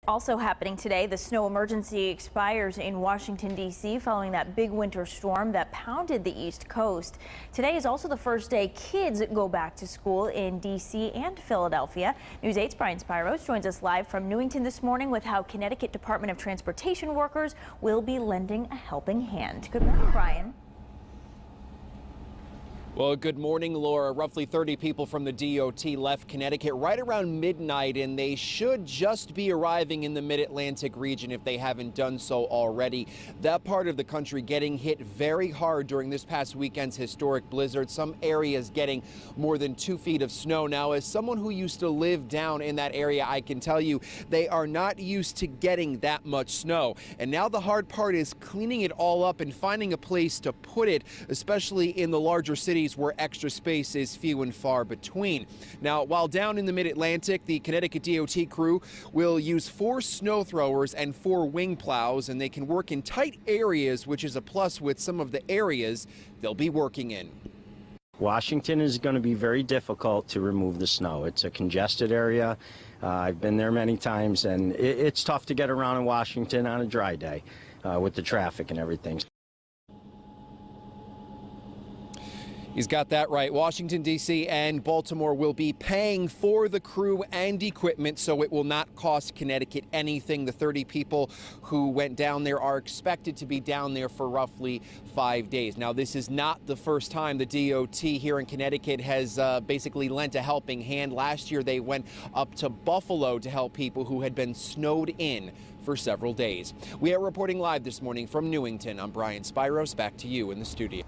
Also happening today, the snow emergency expires in Washington, D.C. following that big winter storm that pounded the East Coast. Today is also the first day kids go back to school in D.C. and Philadelphia. News 8's Brian Spiros joins us live from Newington this morning with how Connecticut Department of Transportation workers will be lending a helping hand. Good morning, Brian. Well, good morning, Laura. Roughly 30 people from the DOT left Connecticut right around midnight, and they should just be arriving in the mid-Atlantic region if they haven't done so already. That part of the country getting hit very hard during this past weekend's historic blizzard. Some areas getting more than 2 feet of snow. Now, as someone who used to live down in that area, I can tell you they are not used to getting that much snow. And now the hard part is cleaning it all up and finding a place to put it, especially in the larger cities where extra space is few and far between. Now, while down in the mid-Atlantic, the Connecticut DOT crew will use 4 snow throwers and 4 wing plows, and they can work in tight areas, which is a plus with some of the areas they'll be working in. Washington is going to be very difficult to remove the snow. It's a congested area. I've been there many times, and it's tough to get around in Washington on a dry day with the traffic and everything. He's got that right. Washington, D.C. and Baltimore will be paying for the crew and equipment, so it will not cost Connecticut anything. The 30 people who went down there are expected to be down there for roughly 5 days. Now, this is not the first time the DOT here in Connecticut has basically lent a helping hand. Last year, they went up to Buffalo to help people who had been snowed in for several days. We are reporting live this morning from Newington. I'm Brian Spiros. Back to you in the studio.